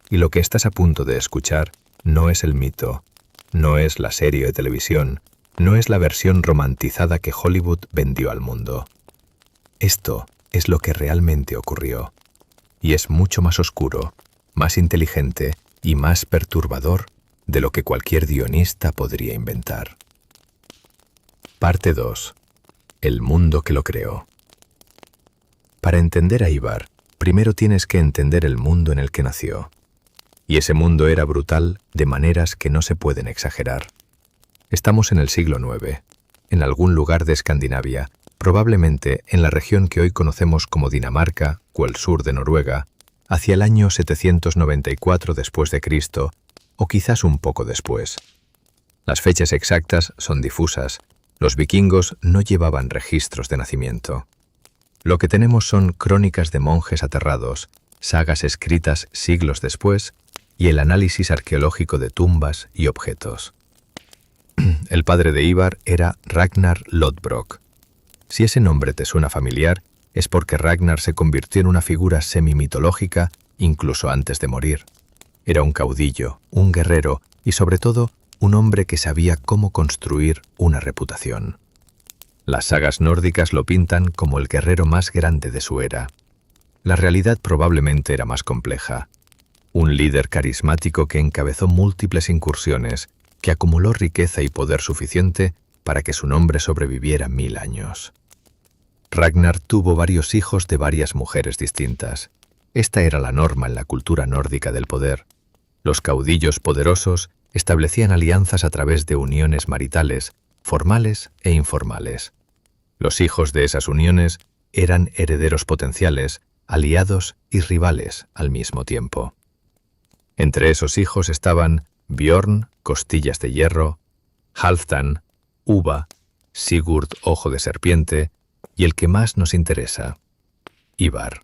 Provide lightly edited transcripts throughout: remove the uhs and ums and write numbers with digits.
Y lo que estás a punto de escuchar no es el mito, no es la serie de televisión, no es la versión romantizada que Hollywood vendió al mundo. Esto es lo que realmente ocurrió. Y es mucho más oscuro, más inteligente y más perturbador de lo que cualquier guionista podría inventar. Parte 2. El mundo que lo creó. Para entender a Ivar, primero tienes que entender el mundo en el que nació. Y ese mundo era brutal de maneras que no se pueden exagerar. Estamos en el siglo IX, en algún lugar de Escandinavia, probablemente en la región que hoy conocemos como Dinamarca o el sur de Noruega, hacia el año 794 después de Cristo, o quizás un poco después. Las fechas exactas son difusas. Los vikingos no llevaban registros de nacimiento. Lo que tenemos son crónicas de monjes aterrados, sagas escritas siglos después y el análisis arqueológico de tumbas y objetos. El padre de Ivar era Ragnar Lodbrok. Si ese nombre te suena familiar, es porque Ragnar se convirtió en una figura semi-mitológica incluso antes de morir. Era un caudillo, un guerrero y sobre todo un hombre que sabía cómo construir una reputación. Las sagas nórdicas lo pintan como el guerrero más grande de su era. La realidad probablemente era más compleja. Un líder carismático que encabezó múltiples incursiones, que acumuló riqueza y poder suficiente para que su nombre sobreviviera 1000 años. Ragnar tuvo varios hijos de varias mujeres distintas. Esta era la norma en la cultura nórdica del poder. Los caudillos poderosos establecían alianzas a través de uniones maritales, formales e informales. Los hijos de esas uniones eran herederos potenciales, aliados y rivales al mismo tiempo. Entre esos hijos estaban Bjorn, Costillas de Hierro, Halfdan, Uva, Sigurd, Ojo de Serpiente y el que más nos interesa, Ivar.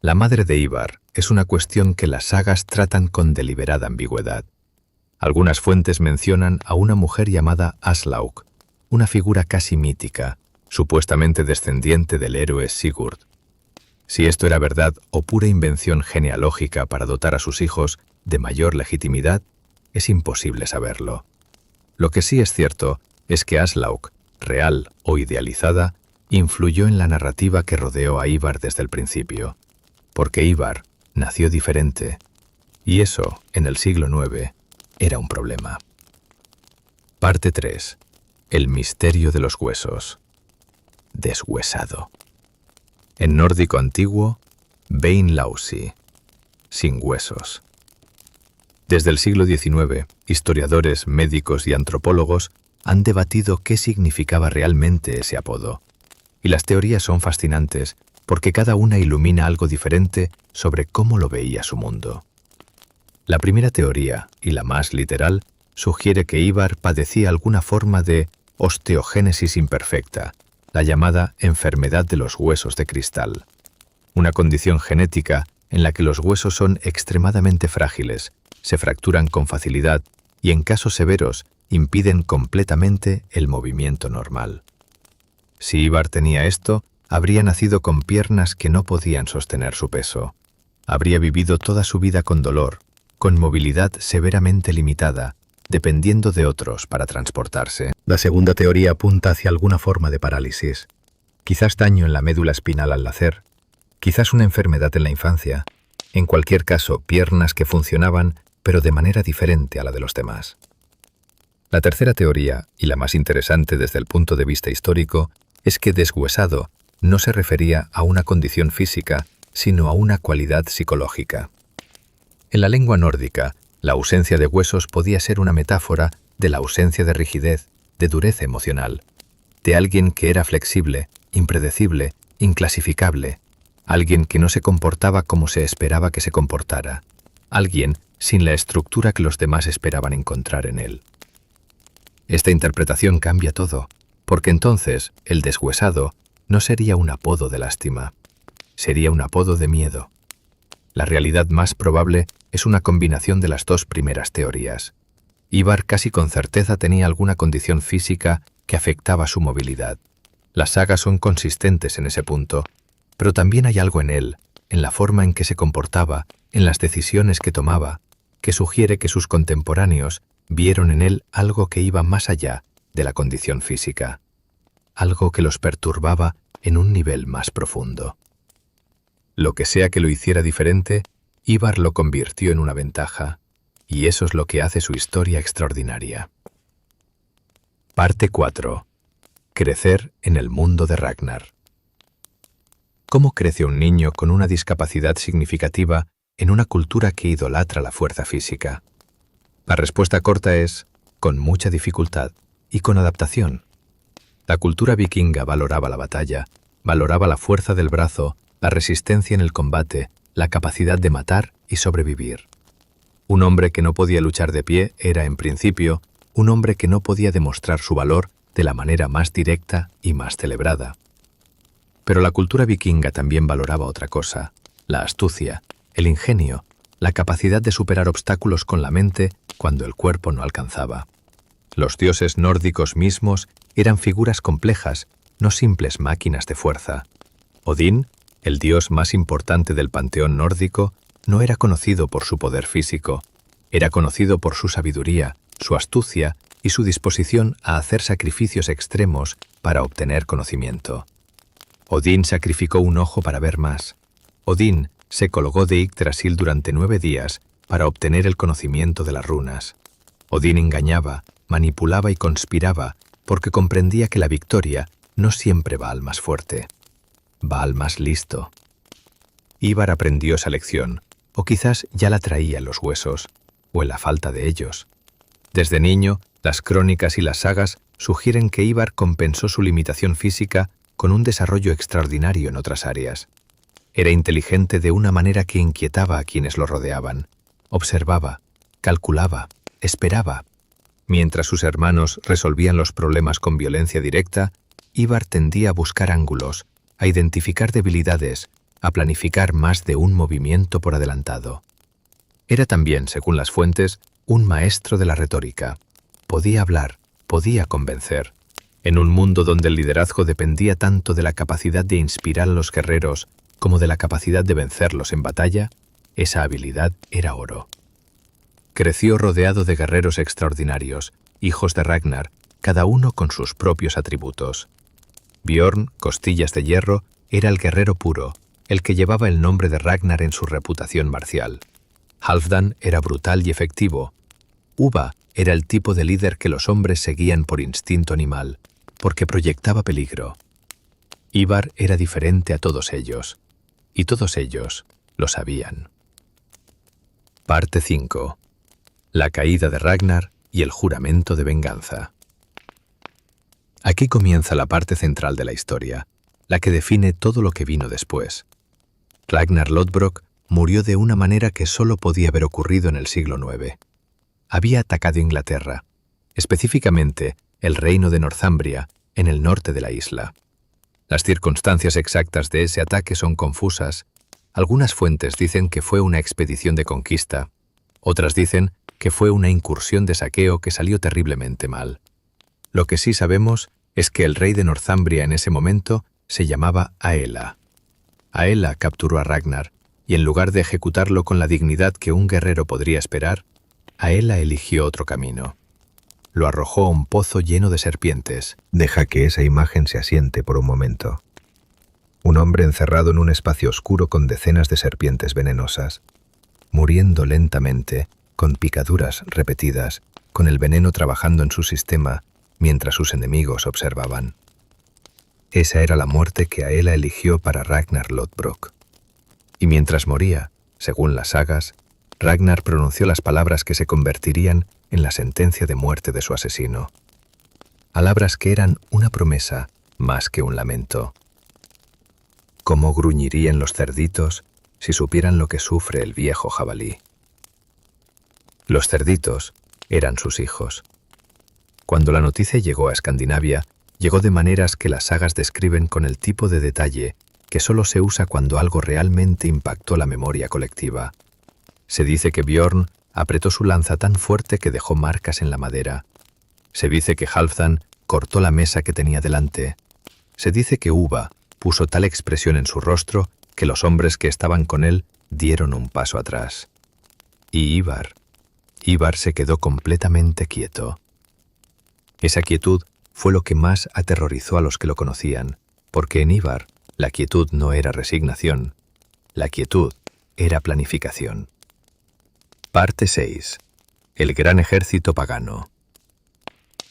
La madre de Ivar es una cuestión que las sagas tratan con deliberada ambigüedad. Algunas fuentes mencionan a una mujer llamada Aslaug, una figura casi mítica, supuestamente descendiente del héroe Sigurd. Si esto era verdad o pura invención genealógica para dotar a sus hijos de mayor legitimidad, es imposible saberlo. Lo que sí es cierto es que Aslaug, real o idealizada, influyó en la narrativa que rodeó a Ivar desde el principio, porque Ivar nació diferente, y eso, en el siglo IX, era un problema. Parte 3. El misterio de los huesos. Deshuesado. En nórdico antiguo, Beinlausi, sin huesos. Desde el siglo XIX, historiadores, médicos y antropólogos han debatido qué significaba realmente ese apodo. Y las teorías son fascinantes porque cada una ilumina algo diferente sobre cómo lo veía su mundo. La primera teoría, y la más literal, sugiere que Ivar padecía alguna forma de osteogénesis imperfecta, la llamada enfermedad de los huesos de cristal. Una condición genética en la que los huesos son extremadamente frágiles, se fracturan con facilidad y en casos severos impiden completamente el movimiento normal. Si Ivar tenía esto, habría nacido con piernas que no podían sostener su peso. Habría vivido toda su vida con dolor, con movilidad severamente limitada, dependiendo de otros para transportarse. La segunda teoría apunta hacia alguna forma de parálisis. Quizás daño en la médula espinal al nacer, quizás una enfermedad en la infancia. En cualquier caso, piernas que funcionaban, pero de manera diferente a la de los demás. La tercera teoría, y la más interesante desde el punto de vista histórico, es que deshuesado no se refería a una condición física, sino a una cualidad psicológica. En la lengua nórdica, la ausencia de huesos podía ser una metáfora de la ausencia de rigidez, de dureza emocional, de alguien que era flexible, impredecible, inclasificable, alguien que no se comportaba como se esperaba que se comportara, alguien sin la estructura que los demás esperaban encontrar en él. Esta interpretación cambia todo, porque entonces el deshuesado no sería un apodo de lástima, sería un apodo de miedo. La realidad más probable es una combinación de las dos primeras teorías. Ivar casi con certeza tenía alguna condición física que afectaba su movilidad. Las sagas son consistentes en ese punto, pero también hay algo en él, en la forma en que se comportaba, en las decisiones que tomaba, que sugiere que sus contemporáneos vieron en él algo que iba más allá de la condición física, algo que los perturbaba en un nivel más profundo. Lo que sea que lo hiciera diferente, Ivar lo convirtió en una ventaja, y eso es lo que hace su historia extraordinaria. Parte 4. Crecer en el mundo de Ragnar. ¿Cómo crece un niño con una discapacidad significativa en una cultura que idolatra la fuerza física? La respuesta corta es, con mucha dificultad y con adaptación. La cultura vikinga valoraba la batalla, valoraba la fuerza del brazo, la resistencia en el combate, la capacidad de matar y sobrevivir. Un hombre que no podía luchar de pie era, en principio, un hombre que no podía demostrar su valor de la manera más directa y más celebrada. Pero la cultura vikinga también valoraba otra cosa, la astucia, el ingenio, la capacidad de superar obstáculos con la mente cuando el cuerpo no alcanzaba. Los dioses nórdicos mismos eran figuras complejas, no simples máquinas de fuerza. Odín, el dios más importante del panteón nórdico, no era conocido por su poder físico, era conocido por su sabiduría, su astucia y su disposición a hacer sacrificios extremos para obtener conocimiento. Odín sacrificó un ojo para ver más. Odín se colgó de Yggdrasil durante 9 días para obtener el conocimiento de las runas. Odín engañaba, manipulaba y conspiraba porque comprendía que la victoria no siempre va al más fuerte, va al más listo. Ivar aprendió esa lección, o quizás ya la traía en los huesos, o en la falta de ellos. Desde niño, las crónicas y las sagas sugieren que Ivar compensó su limitación física con un desarrollo extraordinario en otras áreas. Era inteligente de una manera que inquietaba a quienes lo rodeaban. Observaba, calculaba, esperaba. Mientras sus hermanos resolvían los problemas con violencia directa, Ivar tendía a buscar ángulos, a identificar debilidades, a planificar más de un movimiento por adelantado. Era también, según las fuentes, un maestro de la retórica. Podía hablar, podía convencer. En un mundo donde el liderazgo dependía tanto de la capacidad de inspirar a los guerreros como de la capacidad de vencerlos en batalla, esa habilidad era oro. Creció rodeado de guerreros extraordinarios, hijos de Ragnar, cada uno con sus propios atributos. Bjorn, Costillas de Hierro, era el guerrero puro, el que llevaba el nombre de Ragnar en su reputación marcial. Halfdan era brutal y efectivo. Uva era el tipo de líder que los hombres seguían por instinto animal, porque proyectaba peligro. Ivar era diferente a todos ellos, y todos ellos lo sabían. Parte 5. La caída de Ragnar y el juramento de venganza. Aquí comienza la parte central de la historia, la que define todo lo que vino después. Ragnar Lodbrok murió de una manera que solo podía haber ocurrido en el siglo IX. Había atacado Inglaterra, específicamente el reino de Northumbria, en el norte de la isla. Las circunstancias exactas de ese ataque son confusas. Algunas fuentes dicen que fue una expedición de conquista, otras dicen que fue una incursión de saqueo que salió terriblemente mal. Lo que sí sabemos es que el rey de Northumbria en ese momento se llamaba Aela. Aela capturó a Ragnar, y en lugar de ejecutarlo con la dignidad que un guerrero podría esperar, Aela eligió otro camino. Lo arrojó a un pozo lleno de serpientes. Deja que esa imagen se asiente por un momento. Un hombre encerrado en un espacio oscuro con decenas de serpientes venenosas, muriendo lentamente, con picaduras repetidas, con el veneno trabajando en su sistema, mientras sus enemigos observaban. Esa era la muerte que Aela eligió para Ragnar Lodbrok. Y mientras moría, según las sagas, Ragnar pronunció las palabras que se convertirían en la sentencia de muerte de su asesino. Palabras que eran una promesa más que un lamento. ¿Cómo gruñirían los cerditos si supieran lo que sufre el viejo jabalí? Los cerditos eran sus hijos. Cuando la noticia llegó a Escandinavia, llegó de maneras que las sagas describen con el tipo de detalle que solo se usa cuando algo realmente impactó la memoria colectiva. Se dice que Bjorn apretó su lanza tan fuerte que dejó marcas en la madera. Se dice que Halfdan cortó la mesa que tenía delante. Se dice que Uva puso tal expresión en su rostro que los hombres que estaban con él dieron un paso atrás. Y Ivar se quedó completamente quieto. Esa quietud fue lo que más aterrorizó a los que lo conocían, porque en Ivar la quietud no era resignación, la quietud era planificación. Parte 6. El gran ejército pagano.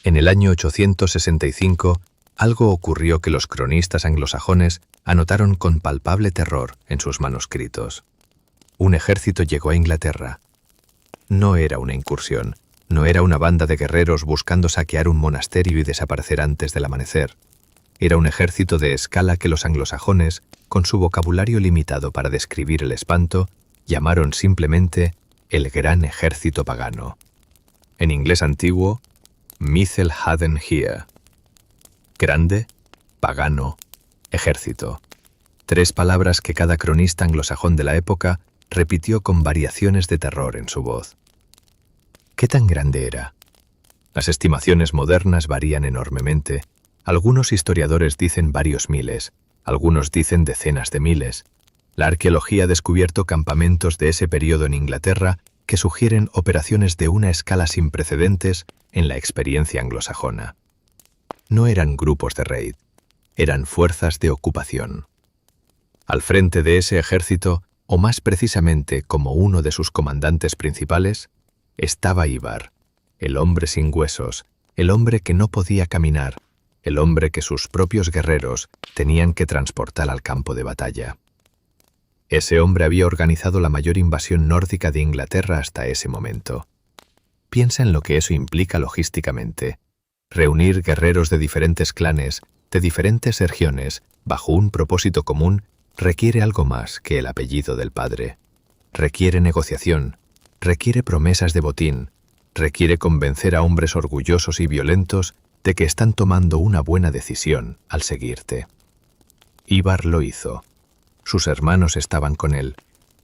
En el año 865, algo ocurrió que los cronistas anglosajones anotaron con palpable terror en sus manuscritos. Un ejército llegó a Inglaterra. No era una incursión, no era una banda de guerreros buscando saquear un monasterio y desaparecer antes del amanecer. Era un ejército de escala que los anglosajones, con su vocabulario limitado para describir el espanto, llamaron simplemente el gran ejército pagano. En inglés antiguo, Mithel hadden here. Grande, pagano, ejército. 3 palabras que cada cronista anglosajón de la época repitió con variaciones de terror en su voz. ¿Qué tan grande era? Las estimaciones modernas varían enormemente. Algunos historiadores dicen varios miles, algunos dicen decenas de miles. La arqueología ha descubierto campamentos de ese periodo en Inglaterra que sugieren operaciones de una escala sin precedentes en la experiencia anglosajona. No eran grupos de raid, eran fuerzas de ocupación. Al frente de ese ejército, o más precisamente como uno de sus comandantes principales, estaba Ivar, el hombre sin huesos, el hombre que no podía caminar, el hombre que sus propios guerreros tenían que transportar al campo de batalla. Ese hombre había organizado la mayor invasión nórdica de Inglaterra hasta ese momento. Piensa en lo que eso implica logísticamente. Reunir guerreros de diferentes clanes, de diferentes regiones, bajo un propósito común, requiere algo más que el apellido del padre. Requiere negociación, requiere promesas de botín, requiere convencer a hombres orgullosos y violentos de que están tomando una buena decisión al seguirte. Ivar lo hizo. Sus hermanos estaban con él,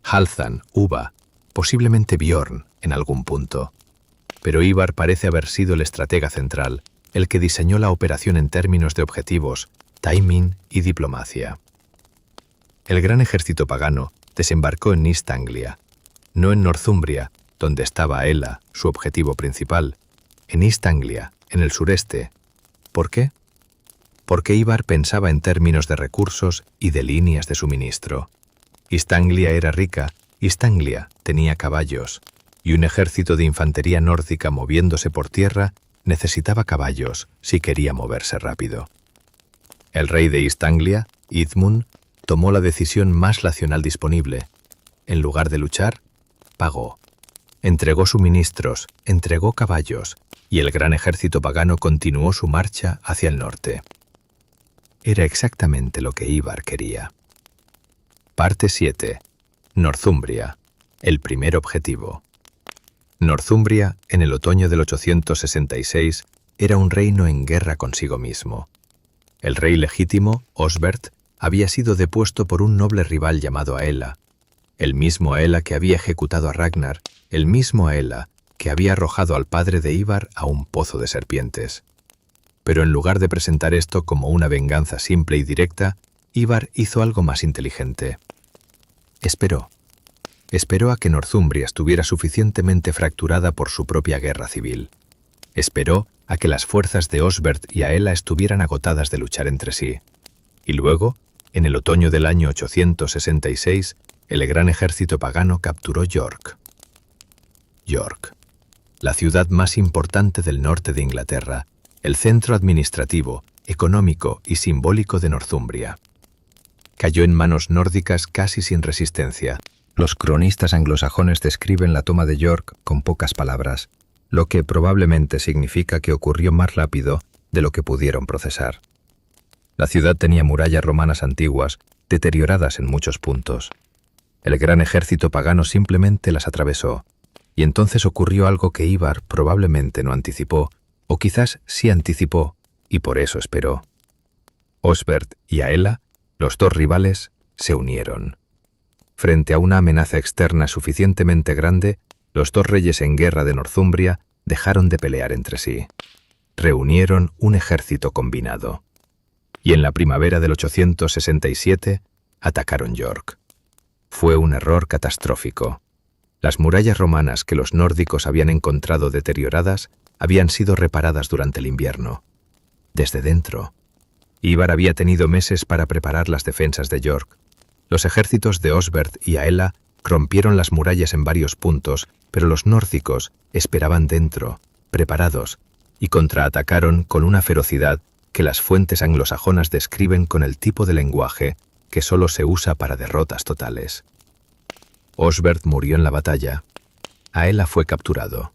Halfdan, Ubba, posiblemente Bjorn en algún punto. Pero Ivar parece haber sido el estratega central, el que diseñó la operación en términos de objetivos, timing y diplomacia. El gran ejército pagano desembarcó en East Anglia, no en Northumbria, donde estaba Aella, su objetivo principal, en East Anglia, en el sureste. ¿Por qué? Porque Ivar pensaba en términos de recursos y de líneas de suministro. East Anglia era rica, East Anglia tenía caballos, y un ejército de infantería nórdica moviéndose por tierra necesitaba caballos si quería moverse rápido. El rey de East Anglia, Idmund, tomó la decisión más racional disponible. En lugar de luchar, pagó. Entregó suministros, entregó caballos, y el gran ejército pagano continuó su marcha hacia el norte. Era exactamente lo que Ivar quería. Parte 7. Northumbria. El primer objetivo. Northumbria, en el otoño del 866, era un reino en guerra consigo mismo. El rey legítimo, Osbert, había sido depuesto por un noble rival llamado Aella, el mismo Aella que había ejecutado a Ragnar, el mismo Aella que había arrojado al padre de Ivar a un pozo de serpientes. Pero en lugar de presentar esto como una venganza simple y directa, Ivar hizo algo más inteligente. Esperó. Esperó a que Northumbria estuviera suficientemente fracturada por su propia guerra civil. Esperó a que las fuerzas de Osbert y Aella estuvieran agotadas de luchar entre sí. Y luego, en el otoño del año 866, el gran ejército pagano capturó York. York, la ciudad más importante del norte de Inglaterra, el centro administrativo, económico y simbólico de Northumbria. Cayó en manos nórdicas casi sin resistencia. Los cronistas anglosajones describen la toma de York con pocas palabras, lo que probablemente significa que ocurrió más rápido de lo que pudieron procesar. La ciudad tenía murallas romanas antiguas, deterioradas en muchos puntos. El gran ejército pagano simplemente las atravesó, y entonces ocurrió algo que Ivar probablemente no anticipó, o quizás sí anticipó, y por eso esperó. Osbert y Aella, los dos rivales, se unieron. Frente a una amenaza externa suficientemente grande, los dos reyes en guerra de Northumbria dejaron de pelear entre sí. Reunieron un ejército combinado. Y en la primavera del 867 atacaron York. Fue un error catastrófico. Las murallas romanas que los nórdicos habían encontrado deterioradas habían sido reparadas durante el invierno. Desde dentro. Ivar había tenido meses para preparar las defensas de York. Los ejércitos de Osbert y Aella rompieron las murallas en varios puntos, pero los nórdicos esperaban dentro, preparados, y contraatacaron con una ferocidad que las fuentes anglosajonas describen con el tipo de lenguaje que solo se usa para derrotas totales. Osbert murió en la batalla. Aella fue capturado.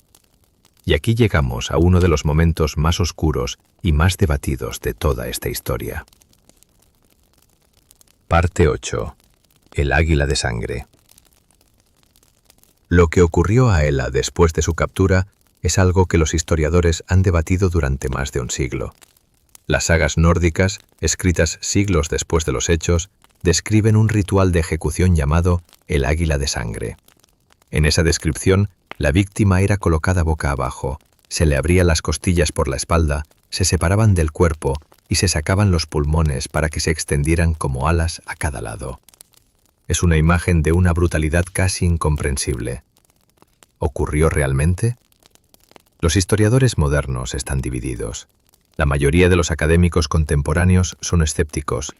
Y aquí llegamos a uno de los momentos más oscuros y más debatidos de toda esta historia. Parte 8. El águila de sangre. Lo que ocurrió a Aella después de su captura es algo que los historiadores han debatido durante más de un siglo. Las sagas nórdicas, escritas siglos después de los hechos, describen un ritual de ejecución llamado el águila de sangre. En esa descripción, la víctima era colocada boca abajo, se le abrían las costillas por la espalda, se separaban del cuerpo y se sacaban los pulmones para que se extendieran como alas a cada lado. Es una imagen de una brutalidad casi incomprensible. ¿Ocurrió realmente? Los historiadores modernos están divididos. La mayoría de los académicos contemporáneos son escépticos.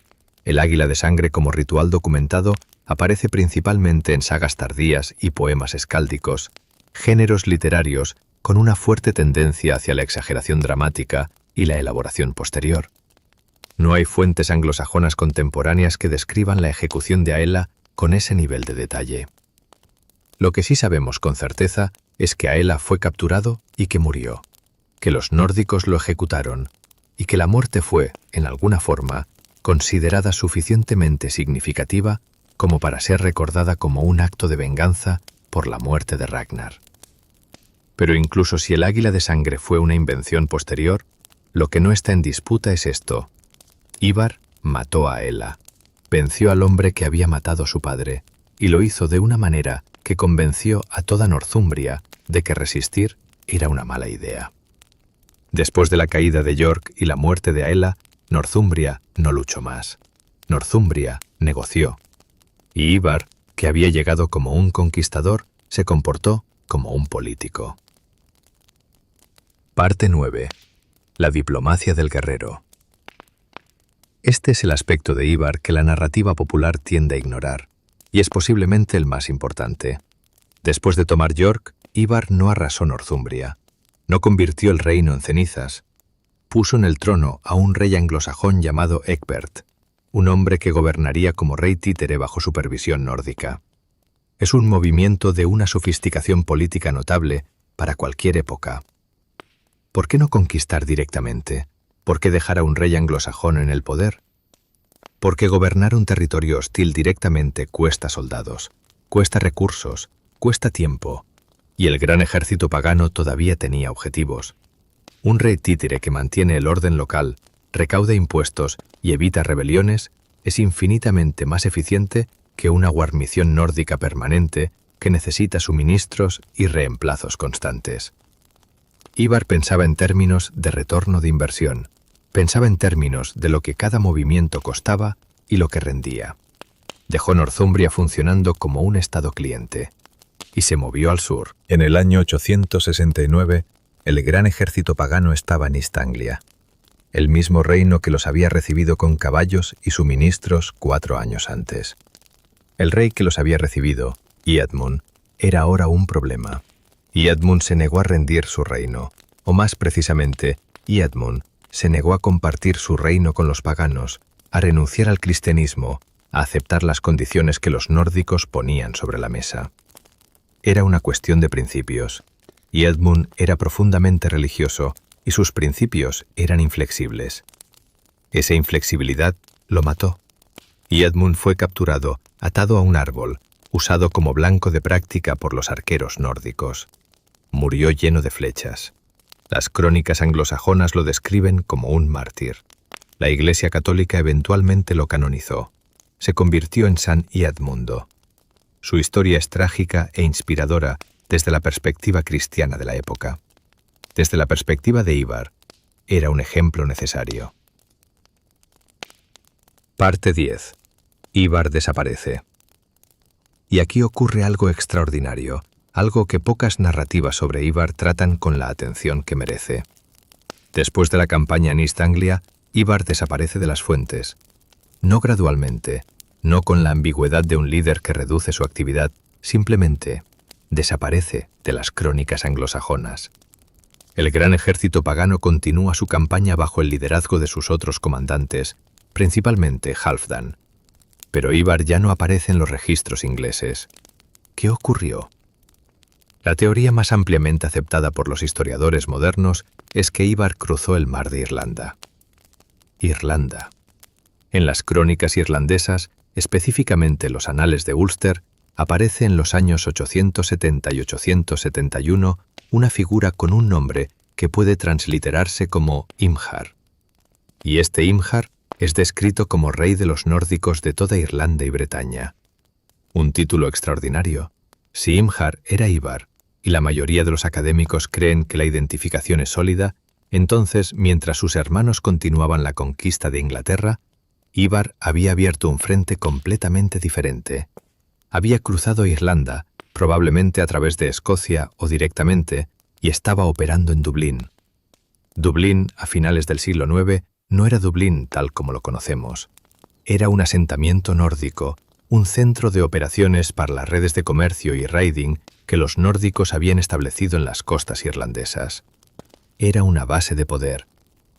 El águila de sangre como ritual documentado aparece principalmente en sagas tardías y poemas escáldicos, géneros literarios con una fuerte tendencia hacia la exageración dramática y la elaboración posterior. No hay fuentes anglosajonas contemporáneas que describan la ejecución de Aella con ese nivel de detalle. Lo que sí sabemos con certeza es que Aella fue capturado y que murió, que los nórdicos lo ejecutaron y que la muerte fue, en alguna forma, considerada suficientemente significativa como para ser recordada como un acto de venganza por la muerte de Ragnar. Pero incluso si el águila de sangre fue una invención posterior, lo que no está en disputa es esto. Ivar mató a Aella, venció al hombre que había matado a su padre, y lo hizo de una manera que convenció a toda Northumbria de que resistir era una mala idea. Después de la caída de York y la muerte de Aella, Northumbria no luchó más. Northumbria negoció. Y Ivar, que había llegado como un conquistador, se comportó como un político. Parte 9. La diplomacia del guerrero. Este es el aspecto de Ivar que la narrativa popular tiende a ignorar, y es posiblemente el más importante. Después de tomar York, Ivar no arrasó Northumbria, no convirtió el reino en cenizas, puso en el trono a un rey anglosajón llamado Egbert, un hombre que gobernaría como rey títere bajo supervisión nórdica. Es un movimiento de una sofisticación política notable para cualquier época. ¿Por qué no conquistar directamente? ¿Por qué dejar a un rey anglosajón en el poder? Porque gobernar un territorio hostil directamente cuesta soldados, cuesta recursos, cuesta tiempo, y el gran ejército pagano todavía tenía objetivos. Un rey títere que mantiene el orden local, recauda impuestos y evita rebeliones es infinitamente más eficiente que una guarnición nórdica permanente que necesita suministros y reemplazos constantes. Ivar pensaba en términos de retorno de inversión, pensaba en términos de lo que cada movimiento costaba y lo que rendía. Dejó Northumbria funcionando como un estado cliente y se movió al sur. En el año 869, el gran ejército pagano estaba en East Anglia, el mismo reino que los había recibido con caballos y suministros 4 años antes. El rey que los había recibido, Eadmund, era ahora un problema. Eadmund se negó a rendir su reino, o más precisamente, Eadmund se negó a compartir su reino con los paganos, a renunciar al cristianismo, a aceptar las condiciones que los nórdicos ponían sobre la mesa. Era una cuestión de principios. Eadmund era profundamente religioso y sus principios eran inflexibles. Esa inflexibilidad lo mató. Eadmund fue capturado, atado a un árbol, usado como blanco de práctica por los arqueros nórdicos. Murió lleno de flechas. Las crónicas anglosajonas lo describen como un mártir. La Iglesia Católica eventualmente lo canonizó. Se convirtió en San Eadmundo. Su historia es trágica e inspiradora desde la perspectiva cristiana de la época. Desde la perspectiva de Ivar, era un ejemplo necesario. Parte 10. Ivar desaparece. Y aquí ocurre algo extraordinario, algo que pocas narrativas sobre Ivar tratan con la atención que merece. Después de la campaña en East Anglia, Ivar desaparece de las fuentes. No gradualmente, no con la ambigüedad de un líder que reduce su actividad, simplemente desaparece de las crónicas anglosajonas. El gran ejército pagano continúa su campaña bajo el liderazgo de sus otros comandantes, principalmente Halfdan. Pero Ivar ya no aparece en los registros ingleses. ¿Qué ocurrió? La teoría más ampliamente aceptada por los historiadores modernos es que Ivar cruzó el mar de Irlanda. Irlanda. En las crónicas irlandesas, específicamente los Anales de Ulster, aparece en los años 870 y 871 una figura con un nombre que puede transliterarse como Imhar. Y este Imhar es descrito como rey de los nórdicos de toda Irlanda y Bretaña. Un título extraordinario. Si Imhar era Ivar, y la mayoría de los académicos creen que la identificación es sólida, entonces, mientras sus hermanos continuaban la conquista de Inglaterra, Ivar había abierto un frente completamente diferente. Había cruzado Irlanda, probablemente a través de Escocia o directamente, y estaba operando en Dublín. Dublín, a finales del siglo IX, no era Dublín tal como lo conocemos. Era un asentamiento nórdico, un centro de operaciones para las redes de comercio y raiding que los nórdicos habían establecido en las costas irlandesas. Era una base de poder,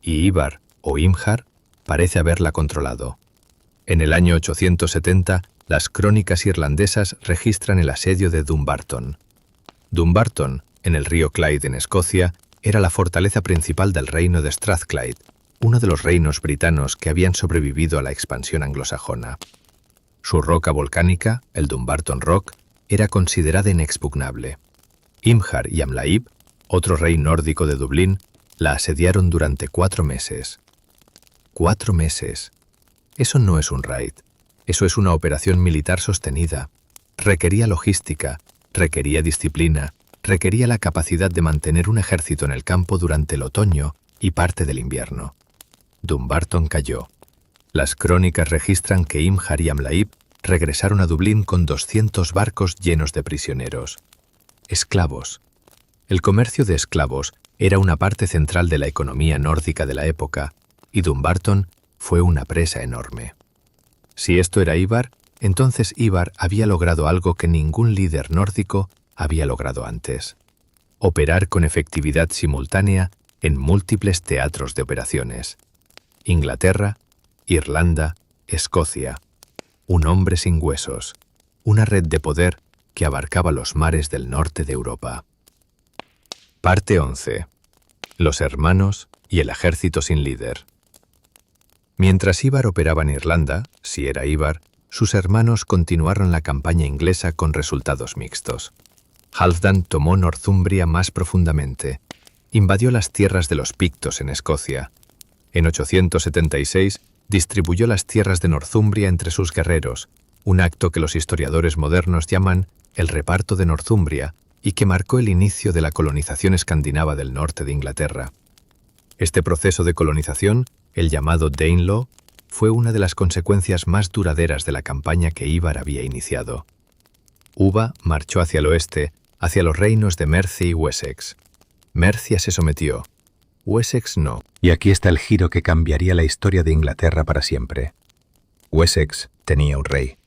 y Ivar, o Imhar, parece haberla controlado. En el año 870, las crónicas irlandesas registran el asedio de Dumbarton. Dumbarton, en el río Clyde en Escocia, era la fortaleza principal del reino de Strathclyde, uno de los reinos britanos que habían sobrevivido a la expansión anglosajona. Su roca volcánica, el Dumbarton Rock, era considerada inexpugnable. Imhar y Amlaíb, otro rey nórdico de Dublín, la asediaron durante 4 meses. 4 meses. Eso no es un raid. Eso es una operación militar sostenida. Requería logística, requería disciplina, requería la capacidad de mantener un ejército en el campo durante el otoño y parte del invierno. Dumbarton cayó. Las crónicas registran que Imhar y Amlaíb regresaron a Dublín con 200 barcos llenos de prisioneros. Esclavos. El comercio de esclavos era una parte central de la economía nórdica de la época, y Dumbarton fue una presa enorme. Si esto era Ivar, entonces Ivar había logrado algo que ningún líder nórdico había logrado antes: operar con efectividad simultánea en múltiples teatros de operaciones. Inglaterra, Irlanda, Escocia. Un hombre sin huesos. Una red de poder que abarcaba los mares del norte de Europa. Parte 11. Los hermanos y el ejército sin líder. Mientras Ivar operaba en Irlanda, si era Ivar, sus hermanos continuaron la campaña inglesa con resultados mixtos. Halfdan tomó Northumbria más profundamente. Invadió las tierras de los pictos en Escocia. En 876 distribuyó las tierras de Northumbria entre sus guerreros, un acto que los historiadores modernos llaman el reparto de Northumbria y que marcó el inicio de la colonización escandinava del norte de Inglaterra. Este proceso de colonización, el llamado Danelaw, fue una de las consecuencias más duraderas de la campaña que Ivar había iniciado. Uva marchó hacia el oeste, hacia los reinos de Mercia y Wessex. Mercia se sometió, Wessex no. Y aquí está el giro que cambiaría la historia de Inglaterra para siempre. Wessex tenía un rey.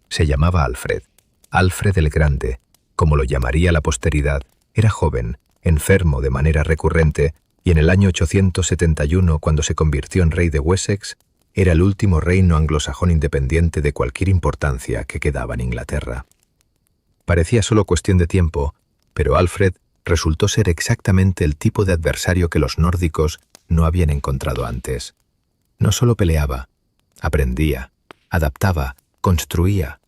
Se llamaba Alfred. Alfred el Grande, como lo llamaría la posteridad, era joven, enfermo de manera recurrente, y en el año 871, cuando se convirtió en rey de Wessex, era el último reino anglosajón independiente de cualquier importancia que quedaba en Inglaterra. Parecía solo cuestión de tiempo, pero Alfred resultó ser exactamente el tipo de adversario que los nórdicos no habían encontrado antes. No solo peleaba, aprendía, adaptaba, construía.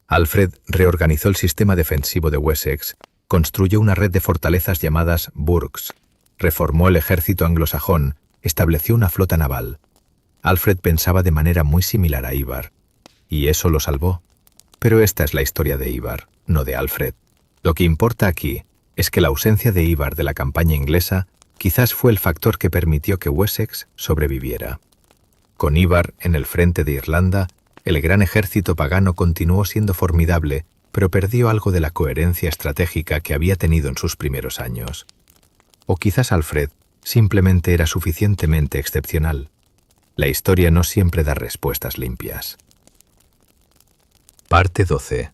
Alfred reorganizó el sistema defensivo de Wessex, construyó una red de fortalezas llamadas burgs, reformó el ejército anglosajón, estableció una flota naval. Alfred pensaba de manera muy similar a Ivar, y eso lo salvó. Pero esta es la historia de Ivar, no de Alfred. Lo que importa aquí es que la ausencia de Ivar de la campaña inglesa quizás fue el factor que permitió que Wessex sobreviviera. Con Ivar en el frente de Irlanda, el gran ejército pagano continuó siendo formidable pero perdió algo de la coherencia estratégica que había tenido en sus primeros años. O quizás Alfred simplemente era suficientemente excepcional. La historia no siempre da respuestas limpias. Parte 12.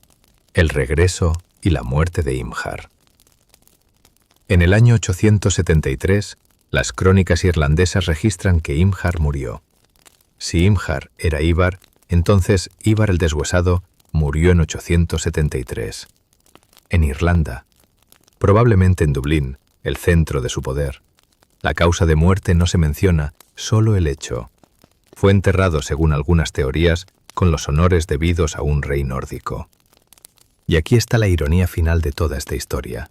El regreso y la muerte de Imhar. En el año 873, las crónicas irlandesas registran que Imhar murió. Si Imhar era Ivar, entonces Ivar el Deshuesado murió en 873. En Irlanda, probablemente en Dublín, el centro de su poder. La causa de muerte no se menciona, solo el hecho. Fue enterrado, según algunas teorías, con los honores debidos a un rey nórdico. Y aquí está la ironía final de toda esta historia.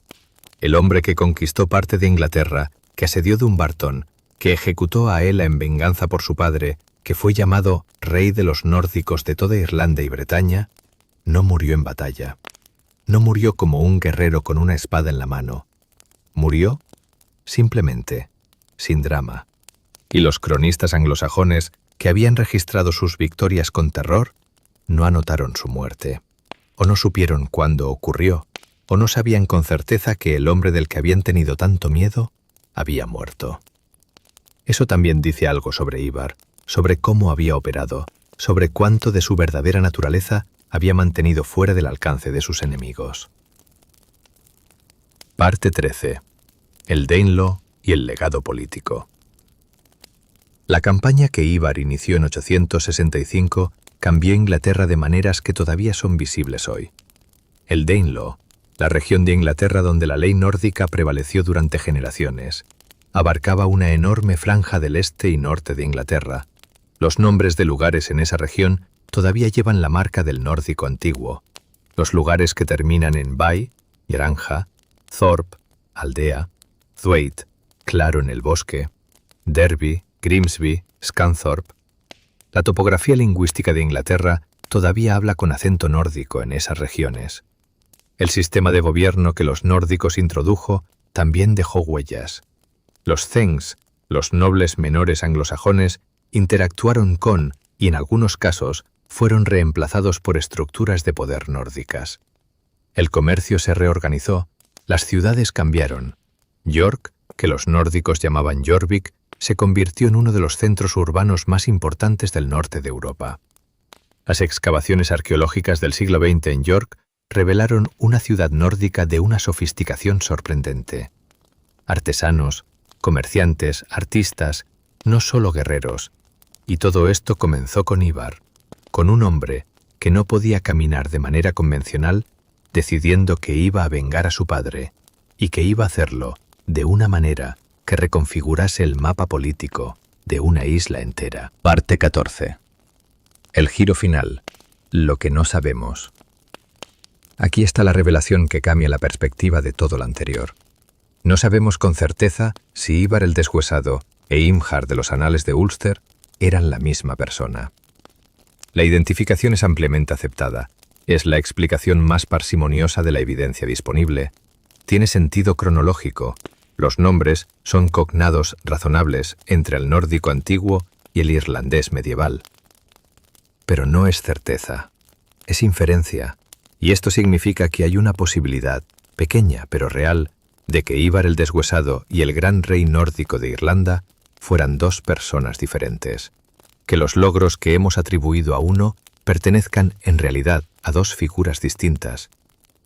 El hombre que conquistó parte de Inglaterra, que asedió Dumbarton, que ejecutó a Ela en venganza por su padre, que fue llamado rey de los nórdicos de toda Irlanda y Bretaña, no murió en batalla. No murió como un guerrero con una espada en la mano. Murió simplemente, sin drama. Y los cronistas anglosajones, que habían registrado sus victorias con terror, no anotaron su muerte. O no supieron cuándo ocurrió, o no sabían con certeza que el hombre del que habían tenido tanto miedo había muerto. Eso también dice algo sobre Ivar, sobre cómo había operado, sobre cuánto de su verdadera naturaleza había mantenido fuera del alcance de sus enemigos. Parte 13. El Danelaw y el legado político. La campaña que Ivar inició en 865 cambió Inglaterra de maneras que todavía son visibles hoy. El Danelaw, la región de Inglaterra donde la ley nórdica prevaleció durante generaciones, abarcaba una enorme franja del este y norte de Inglaterra. Los nombres de lugares en esa región todavía llevan la marca del nórdico antiguo. Los lugares que terminan en Bay, granja, Thorp, aldea, Thwaite, claro en el bosque, Derby, Grimsby, Scunthorpe. La topografía lingüística de Inglaterra todavía habla con acento nórdico en esas regiones. El sistema de gobierno que los nórdicos introdujo también dejó huellas. Los Thengs, los nobles menores anglosajones, interactuaron con, y en algunos casos, fueron reemplazados por estructuras de poder nórdicas. El comercio se reorganizó, las ciudades cambiaron. York, que los nórdicos llamaban Jorvik, se convirtió en uno de los centros urbanos más importantes del norte de Europa. Las excavaciones arqueológicas del siglo XX en York revelaron una ciudad nórdica de una sofisticación sorprendente. Artesanos, comerciantes, artistas, no solo guerreros. Y todo esto comenzó con Ivar, con un hombre que no podía caminar de manera convencional, decidiendo que iba a vengar a su padre, y que iba a hacerlo de una manera que reconfigurase el mapa político de una isla entera. Parte 14. El giro final. Lo que no sabemos. Aquí está la revelación que cambia la perspectiva de todo lo anterior. No sabemos con certeza si Ivar el Deshuesado e Imhar de los anales de Ulster eran la misma persona. La identificación es ampliamente aceptada. Es la explicación más parsimoniosa de la evidencia disponible. Tiene sentido cronológico. Los nombres son cognados razonables entre el nórdico antiguo y el irlandés medieval. Pero no es certeza, es inferencia, y esto significa que hay una posibilidad, pequeña pero real, de que Ivar el Deshuesado y el gran rey nórdico de Irlanda fueran dos personas diferentes, que los logros que hemos atribuido a uno pertenezcan en realidad a dos figuras distintas,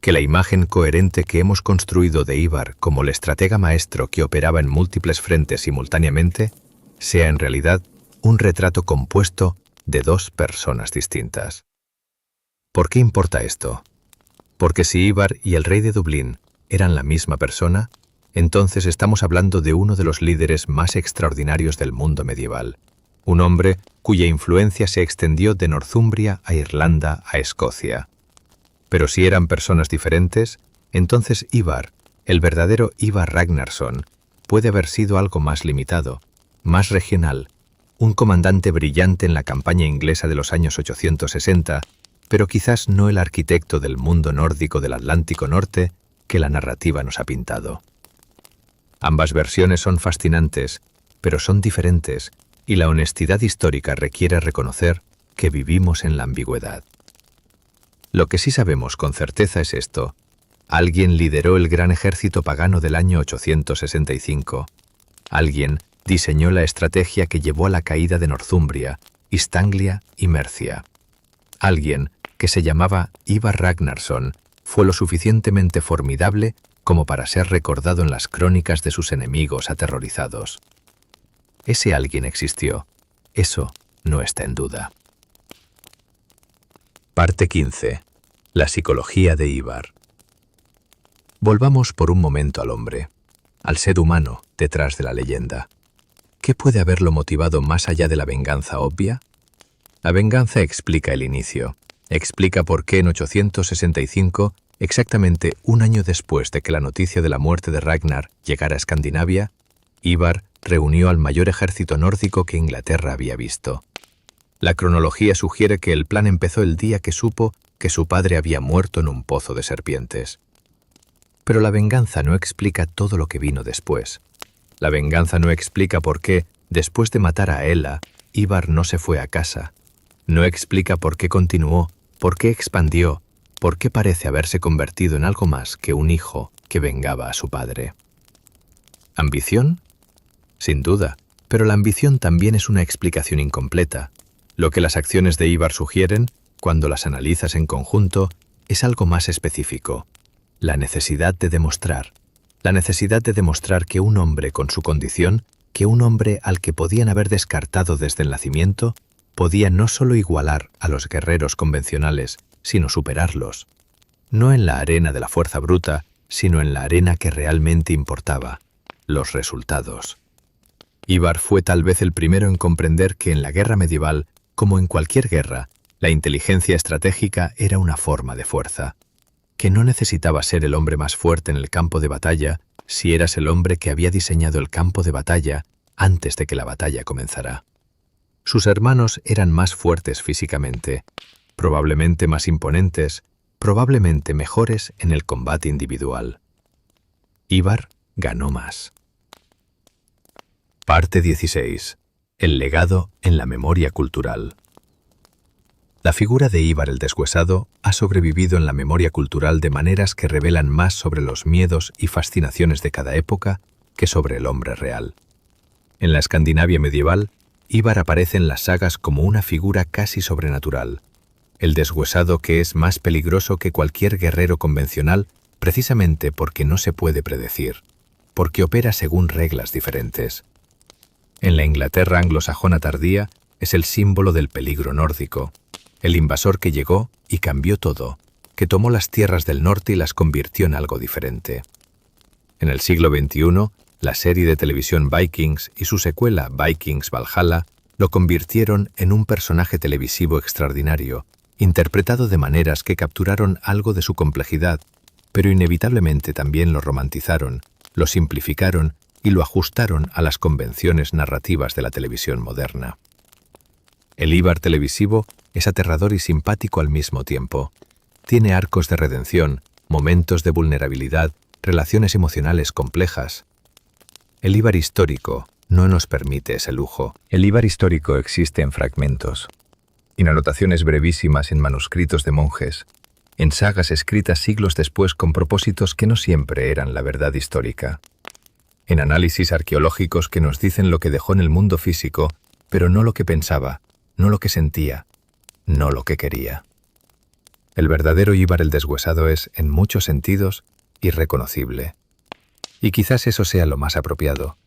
que la imagen coherente que hemos construido de Ivar como el estratega maestro que operaba en múltiples frentes simultáneamente, sea en realidad un retrato compuesto de dos personas distintas. ¿Por qué importa esto? Porque si Ivar y el rey de Dublín eran la misma persona, entonces estamos hablando de uno de los líderes más extraordinarios del mundo medieval, un hombre cuya influencia se extendió de Northumbria a Irlanda a Escocia. Pero si eran personas diferentes, entonces Ivar, el verdadero Ivar Ragnarsson, puede haber sido algo más limitado, más regional, un comandante brillante en la campaña inglesa de los años 860, pero quizás no el arquitecto del mundo nórdico del Atlántico Norte que la narrativa nos ha pintado. Ambas versiones son fascinantes, pero son diferentes, y la honestidad histórica requiere reconocer que vivimos en la ambigüedad. Lo que sí sabemos con certeza es esto. Alguien lideró el gran ejército pagano del año 865. Alguien diseñó la estrategia que llevó a la caída de Northumbria, East Anglia y Mercia. Alguien, que se llamaba Ivar Ragnarsson, fue lo suficientemente formidable como para ser recordado en las crónicas de sus enemigos aterrorizados. Ese alguien existió. Eso no está en duda. Parte 15. La psicología de Ivar. Volvamos por un momento al hombre, al ser humano detrás de la leyenda. ¿Qué puede haberlo motivado más allá de la venganza obvia? La venganza explica el inicio. Explica por qué en 865, exactamente un año después de que la noticia de la muerte de Ragnar llegara a Escandinavia, Ivar reunió al mayor ejército nórdico que Inglaterra había visto. La cronología sugiere que el plan empezó el día que supo que su padre había muerto en un pozo de serpientes. Pero la venganza no explica todo lo que vino después. La venganza no explica por qué, después de matar a Hela, Ivar no se fue a casa. No explica por qué continuó, por qué expandió, por qué parece haberse convertido en algo más que un hijo que vengaba a su padre. ¿Ambición? Sin duda, pero la ambición también es una explicación incompleta. Lo que las acciones de Ivar sugieren, cuando las analizas en conjunto, es algo más específico. La necesidad de demostrar. La necesidad de demostrar que un hombre con su condición, que un hombre al que podían haber descartado desde el nacimiento, podía no solo igualar a los guerreros convencionales, sino superarlos. No en la arena de la fuerza bruta, sino en la arena que realmente importaba, los resultados. Ivar fue tal vez el primero en comprender que en la guerra medieval, como en cualquier guerra, la inteligencia estratégica era una forma de fuerza. Que no necesitaba ser el hombre más fuerte en el campo de batalla si eras el hombre que había diseñado el campo de batalla antes de que la batalla comenzara. Sus hermanos eran más fuertes físicamente, probablemente más imponentes, probablemente mejores en el combate individual. Ivar ganó más. Parte 16. El legado en la memoria cultural. La figura de Ivar el Deshuesado ha sobrevivido en la memoria cultural de maneras que revelan más sobre los miedos y fascinaciones de cada época que sobre el hombre real. En la Escandinavia medieval, Ivar aparece en las sagas como una figura casi sobrenatural, el deshuesado que es más peligroso que cualquier guerrero convencional precisamente porque no se puede predecir, porque opera según reglas diferentes. En la Inglaterra anglosajona tardía es el símbolo del peligro nórdico, el invasor que llegó y cambió todo, que tomó las tierras del norte y las convirtió en algo diferente. En el siglo XXI, la serie de televisión Vikings y su secuela Vikings Valhalla lo convirtieron en un personaje televisivo extraordinario, interpretado de maneras que capturaron algo de su complejidad, pero inevitablemente también lo romantizaron, lo simplificaron y lo ajustaron a las convenciones narrativas de la televisión moderna. El Ivar televisivo es aterrador y simpático al mismo tiempo. Tiene arcos de redención, momentos de vulnerabilidad, relaciones emocionales complejas. El Ivar histórico no nos permite ese lujo. El Ivar histórico existe en fragmentos, en anotaciones brevísimas en manuscritos de monjes, en sagas escritas siglos después con propósitos que no siempre eran la verdad histórica, en análisis arqueológicos que nos dicen lo que dejó en el mundo físico, pero no lo que pensaba, no lo que sentía, no lo que quería. El verdadero Ivar el Deshuesado es, en muchos sentidos, irreconocible. Y quizás eso sea lo más apropiado.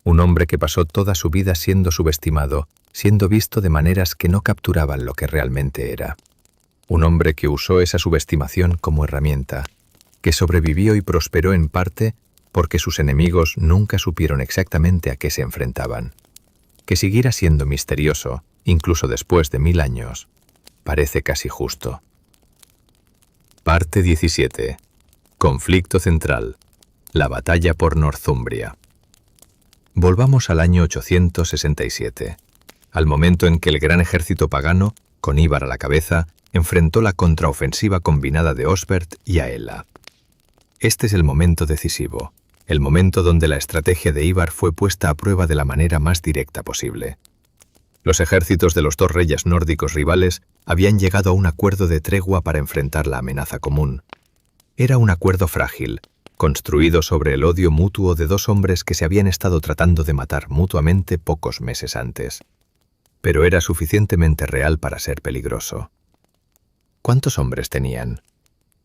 Un hombre que pasó toda su vida siendo subestimado, siendo visto de maneras que no capturaban lo que realmente era. Un hombre que usó esa subestimación como herramienta, que sobrevivió y prosperó en parte porque sus enemigos nunca supieron exactamente a qué se enfrentaban. Que siguiera siendo misterioso, incluso después de 1000 años, parece casi justo. Parte 17. Conflicto central. La batalla por Northumbria. Volvamos al año 867, al momento en que el gran ejército pagano, con Ivar a la cabeza, enfrentó la contraofensiva combinada de Osbert y Aela. Este es el momento decisivo, el momento donde la estrategia de Ivar fue puesta a prueba de la manera más directa posible. Los ejércitos de los dos reyes nórdicos rivales habían llegado a un acuerdo de tregua para enfrentar la amenaza común. Era un acuerdo frágil, construido sobre el odio mutuo de dos hombres que se habían estado tratando de matar mutuamente pocos meses antes. Pero era suficientemente real para ser peligroso. ¿Cuántos hombres tenían?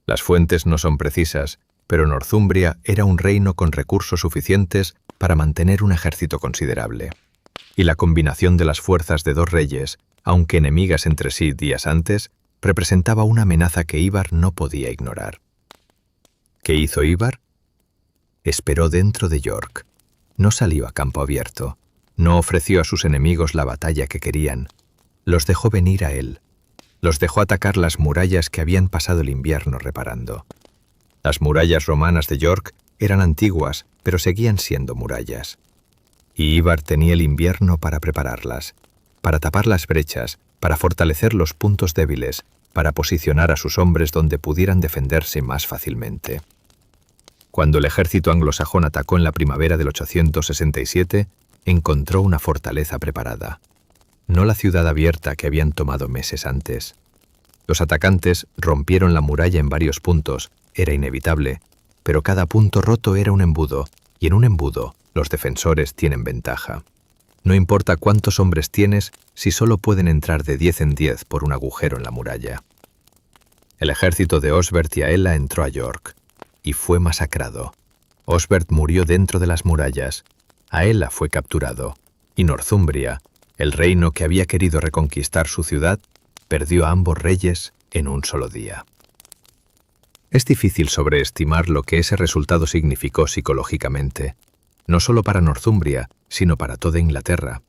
Las fuentes no son precisas, pero Northumbria era un reino con recursos suficientes para mantener un ejército considerable. Y la combinación de las fuerzas de dos reyes, aunque enemigas entre sí días antes, representaba una amenaza que Ivar no podía ignorar. ¿Qué hizo Ivar? Esperó dentro de York. No salió a campo abierto. No ofreció a sus enemigos la batalla que querían. Los dejó venir a él. Los dejó atacar las murallas que habían pasado el invierno reparando. Las murallas romanas de York eran antiguas, pero seguían siendo murallas. Y Ivar tenía el invierno para prepararlas, para tapar las brechas, para fortalecer los puntos débiles, para posicionar a sus hombres donde pudieran defenderse más fácilmente. Cuando el ejército anglosajón atacó en la primavera del 867, encontró una fortaleza preparada. No la ciudad abierta que habían tomado meses antes. Los atacantes rompieron la muralla en varios puntos, era inevitable, pero cada punto roto era un embudo, y en un embudo los defensores tienen ventaja. No importa cuántos hombres tienes si solo pueden entrar de 10 en 10 por un agujero en la muralla. El ejército de Osbert y Aella entró a York, y fue masacrado. Osbert murió dentro de las murallas, Aella fue capturado, y Northumbria, el reino que había querido reconquistar su ciudad, perdió a ambos reyes en un solo día. Es difícil sobreestimar lo que ese resultado significó psicológicamente, no solo para Northumbria, sino para toda Inglaterra.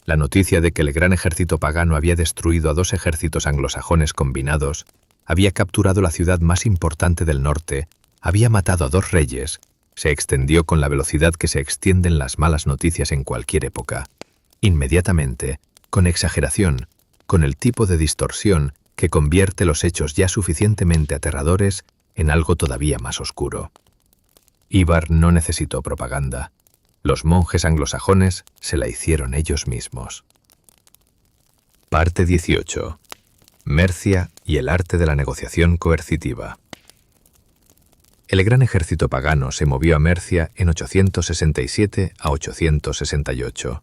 La noticia de que el gran ejército pagano había destruido a dos ejércitos anglosajones combinados, había capturado la ciudad más importante del norte, había matado a dos reyes, se extendió con la velocidad que se extienden las malas noticias en cualquier época. Inmediatamente, con exageración, con el tipo de distorsión que convierte los hechos ya suficientemente aterradores en algo todavía más oscuro. Ivar no necesitó propaganda. Los monjes anglosajones se la hicieron ellos mismos. Parte 18. Mercia y el arte de la negociación coercitiva. El gran ejército pagano se movió a Mercia en 867 a 868.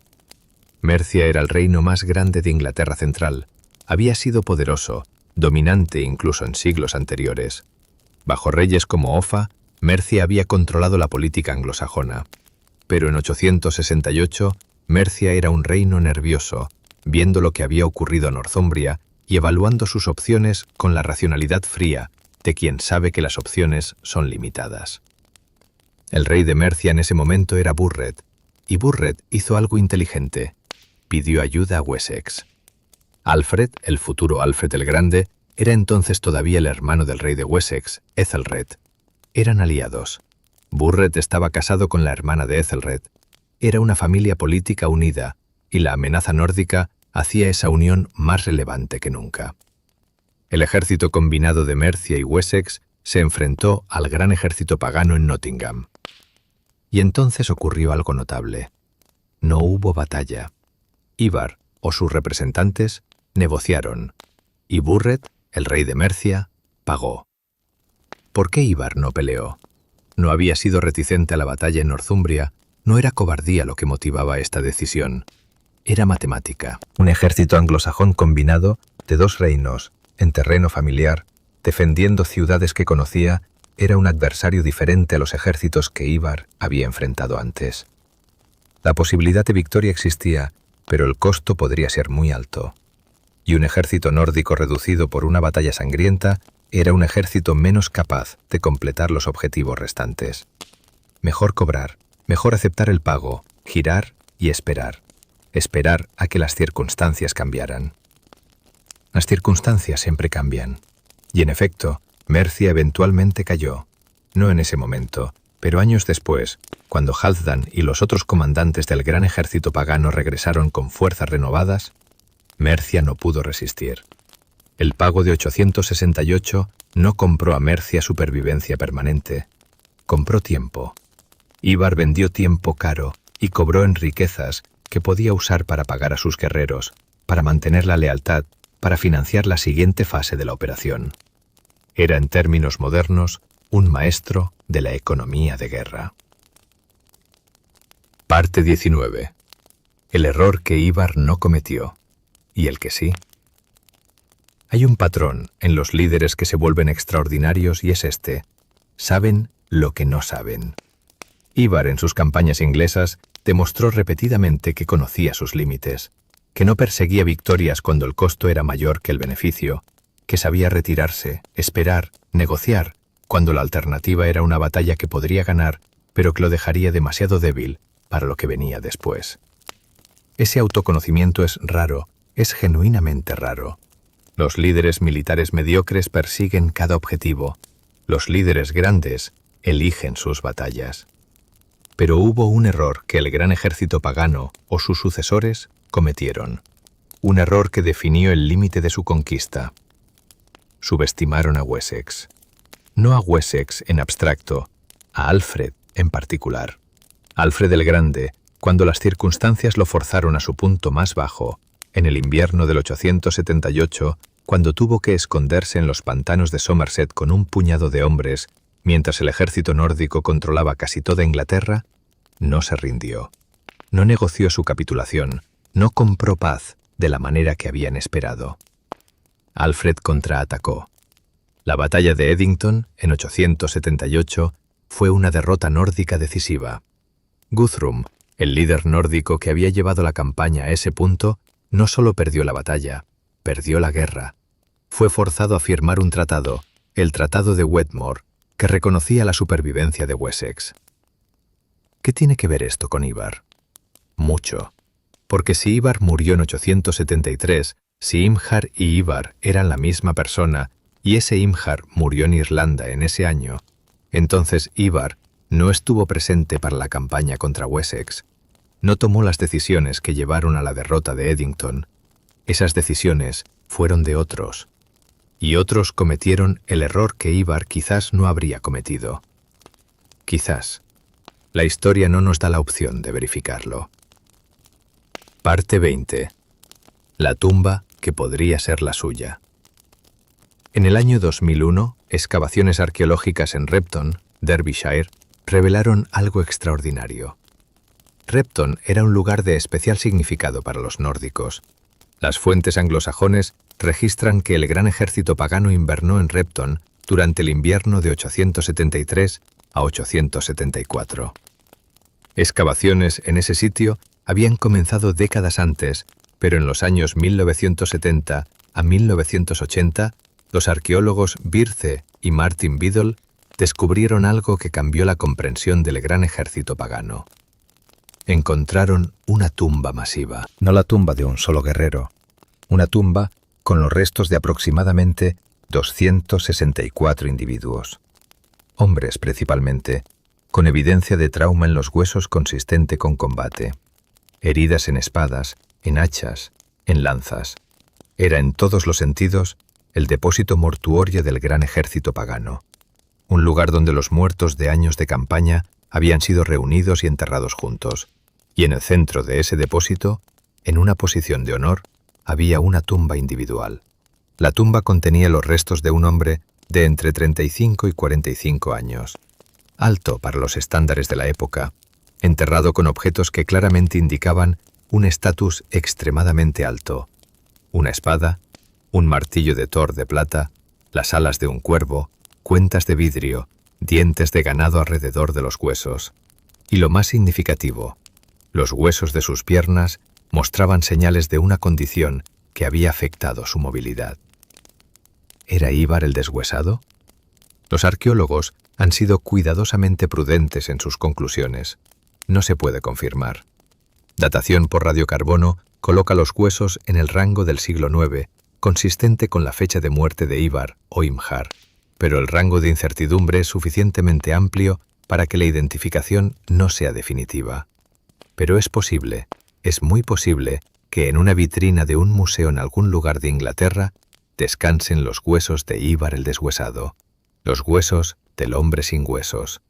Mercia era el reino más grande de Inglaterra central. Había sido poderoso, dominante incluso en siglos anteriores. Bajo reyes como Offa, Mercia había controlado la política anglosajona. Pero en 868, Mercia era un reino nervioso, viendo lo que había ocurrido a Northumbria y evaluando sus opciones con la racionalidad fría de quien sabe que las opciones son limitadas. El rey de Mercia en ese momento era Burred, y Burred hizo algo inteligente. Pidió ayuda a Wessex. Alfred, el futuro Alfred el Grande, era entonces todavía el hermano del rey de Wessex, Ethelred. Eran aliados. Burred estaba casado con la hermana de Ethelred. Era una familia política unida, y la amenaza nórdica hacía esa unión más relevante que nunca. El ejército combinado de Mercia y Wessex se enfrentó al gran ejército pagano en Nottingham. Y entonces ocurrió algo notable. No hubo batalla. Ivar, o sus representantes, negociaron, y Burred, el rey de Mercia, pagó. ¿Por qué Ivar no peleó? No había sido reticente a la batalla en Northumbria, no era cobardía lo que motivaba esta decisión. Era matemática. Un ejército anglosajón combinado de dos reinos, en terreno familiar, defendiendo ciudades que conocía, era un adversario diferente a los ejércitos que Ivar había enfrentado antes. La posibilidad de victoria existía, pero el costo podría ser muy alto. Y un ejército nórdico reducido por una batalla sangrienta era un ejército menos capaz de completar los objetivos restantes. Mejor cobrar, mejor aceptar el pago, girar y esperar. Esperar a que las circunstancias cambiaran. Las circunstancias siempre cambian. Y en efecto, Mercia eventualmente cayó. No en ese momento, pero años después, cuando Halfdan y los otros comandantes del gran ejército pagano regresaron con fuerzas renovadas, Mercia no pudo resistir. El pago de 868 no compró a Mercia supervivencia permanente. Compró tiempo. Ivar vendió tiempo caro y cobró en riquezas que podía usar para pagar a sus guerreros, para mantener la lealtad, para financiar la siguiente fase de la operación. Era, en términos modernos, un maestro de la economía de guerra. Parte 19. El error que Ivar no cometió, y el que sí. Hay un patrón en los líderes que se vuelven extraordinarios y es este: saben lo que no saben. Ivar, en sus campañas inglesas, demostró repetidamente que conocía sus límites, que no perseguía victorias cuando el costo era mayor que el beneficio, que sabía retirarse, esperar, negociar, cuando la alternativa era una batalla que podría ganar, pero que lo dejaría demasiado débil para lo que venía después. Ese autoconocimiento es raro, es genuinamente raro. Los líderes militares mediocres persiguen cada objetivo. Los líderes grandes eligen sus batallas. Pero hubo un error que el gran ejército pagano o sus sucesores cometieron. Un error que definió el límite de su conquista. Subestimaron a Wessex. No a Wessex en abstracto, a Alfred en particular. Alfred el Grande, cuando las circunstancias lo forzaron a su punto más bajo, en el invierno del 878, cuando tuvo que esconderse en los pantanos de Somerset con un puñado de hombres, mientras el ejército nórdico controlaba casi toda Inglaterra, no se rindió. No negoció su capitulación, no compró paz de la manera que habían esperado. Alfred contraatacó. La batalla de Edington, en 878, fue una derrota nórdica decisiva. Guthrum, el líder nórdico que había llevado la campaña a ese punto, no solo perdió la batalla, perdió la guerra. Fue forzado a firmar un tratado, el Tratado de Wedmore, que reconocía la supervivencia de Wessex. ¿Qué tiene que ver esto con Ivar? Mucho. Porque si Ivar murió en 873, si Imhar y Ivar eran la misma persona, y ese Imhar murió en Irlanda en ese año, entonces Ivar no estuvo presente para la campaña contra Wessex. No tomó las decisiones que llevaron a la derrota de Edington. Esas decisiones fueron de otros. Y otros cometieron el error que Ivar quizás no habría cometido. Quizás. La historia no nos da la opción de verificarlo. Parte 20. La tumba que podría ser la suya. En el año 2001, excavaciones arqueológicas en Repton, Derbyshire, revelaron algo extraordinario. Repton era un lugar de especial significado para los nórdicos. Las fuentes anglosajones registran que el gran ejército pagano invernó en Repton durante el invierno de 873 a 874. Excavaciones en ese sitio habían comenzado décadas antes, pero en los años 1970 a 1980, los arqueólogos Birce y Martin Biddle descubrieron algo que cambió la comprensión del gran ejército pagano. Encontraron una tumba masiva. No la tumba de un solo guerrero, una tumba con los restos de aproximadamente 264 individuos. Hombres principalmente, con evidencia de trauma en los huesos consistente con combate. Heridas en espadas, en hachas, en lanzas. Era en todos los sentidos el depósito mortuorio del gran ejército pagano. Un lugar donde los muertos de años de campaña habían sido reunidos y enterrados juntos. Y en el centro de ese depósito, en una posición de honor, había una tumba individual. La tumba contenía los restos de un hombre de entre 35 y 45 años, alto para los estándares de la época, enterrado con objetos que claramente indicaban un estatus extremadamente alto: una espada, un martillo de Thor de plata, las alas de un cuervo, cuentas de vidrio, dientes de ganado alrededor de los huesos. Y lo más significativo, los huesos de sus piernas mostraban señales de una condición que había afectado su movilidad. ¿Era Ivar el deshuesado? Los arqueólogos han sido cuidadosamente prudentes en sus conclusiones. No se puede confirmar. Datación por radiocarbono coloca los huesos en el rango del siglo IX, consistente con la fecha de muerte de Ivar o Imhar, pero el rango de incertidumbre es suficientemente amplio para que la identificación no sea definitiva. Pero es posible, es muy posible, que en una vitrina de un museo en algún lugar de Inglaterra descansen los huesos de Ivar el deshuesado, los huesos del hombre sin huesos,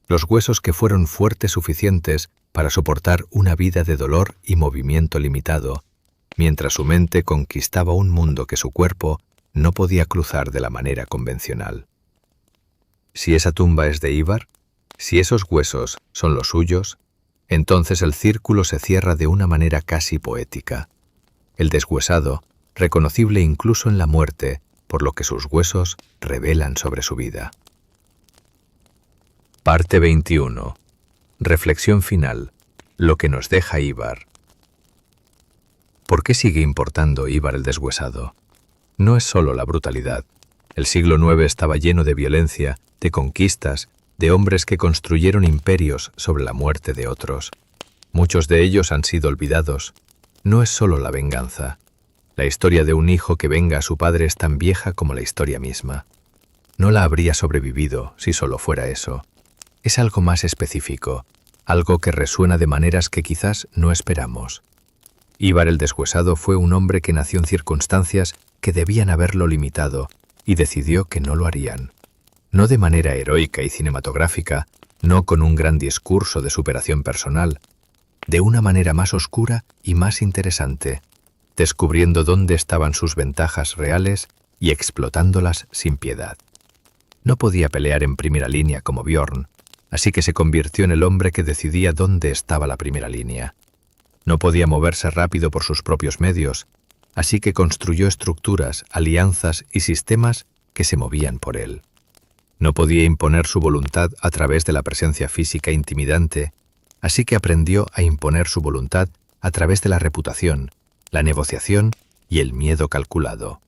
los huesos que fueron fuertes suficientes para soportar una vida de dolor y movimiento limitado, mientras su mente conquistaba un mundo que su cuerpo no podía cruzar de la manera convencional. Si esa tumba es de Ivar, si esos huesos son los suyos, entonces el círculo se cierra de una manera casi poética. El deshuesado, reconocible incluso en la muerte, por lo que sus huesos revelan sobre su vida. Parte 21. Reflexión final. Lo que nos deja Ivar. ¿Por qué sigue importando Ivar el deshuesado? No es solo la brutalidad. El siglo IX estaba lleno de violencia, de conquistas, de hombres que construyeron imperios sobre la muerte de otros. Muchos de ellos han sido olvidados. No es solo la venganza. La historia de un hijo que venga a su padre es tan vieja como la historia misma. No la habría sobrevivido si solo fuera eso. Es algo más específico, algo que resuena de maneras que quizás no esperamos. Ivar el deshuesado fue un hombre que nació en circunstancias que debían haberlo limitado y decidió que no lo harían. No de manera heroica y cinematográfica, no con un gran discurso de superación personal, de una manera más oscura y más interesante, descubriendo dónde estaban sus ventajas reales y explotándolas sin piedad. No podía pelear en primera línea como Bjorn, así que se convirtió en el hombre que decidía dónde estaba la primera línea. No podía moverse rápido por sus propios medios, así que construyó estructuras, alianzas y sistemas que se movían por él. No podía imponer su voluntad a través de la presencia física intimidante, así que aprendió a imponer su voluntad a través de la reputación, la negociación y el miedo calculado.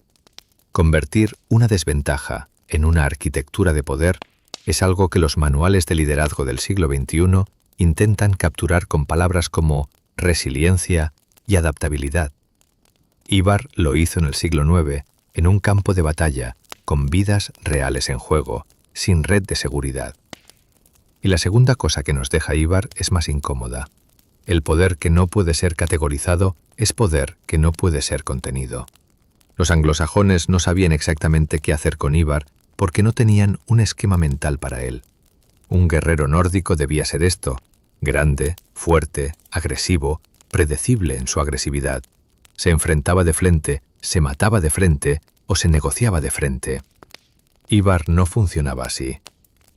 Convertir una desventaja en una arquitectura de poder es algo que los manuales de liderazgo del siglo XXI intentan capturar con palabras como resiliencia y adaptabilidad. Ivar lo hizo en el siglo IX, en un campo de batalla, con vidas reales en juego, sin red de seguridad. Y la segunda cosa que nos deja Ivar es más incómoda. El poder que no puede ser categorizado es poder que no puede ser contenido. Los anglosajones no sabían exactamente qué hacer con Ivar porque no tenían un esquema mental para él. Un guerrero nórdico debía ser esto: grande, fuerte, agresivo, predecible en su agresividad. Se enfrentaba de frente, se mataba de frente o se negociaba de frente. Ivar no funcionaba así.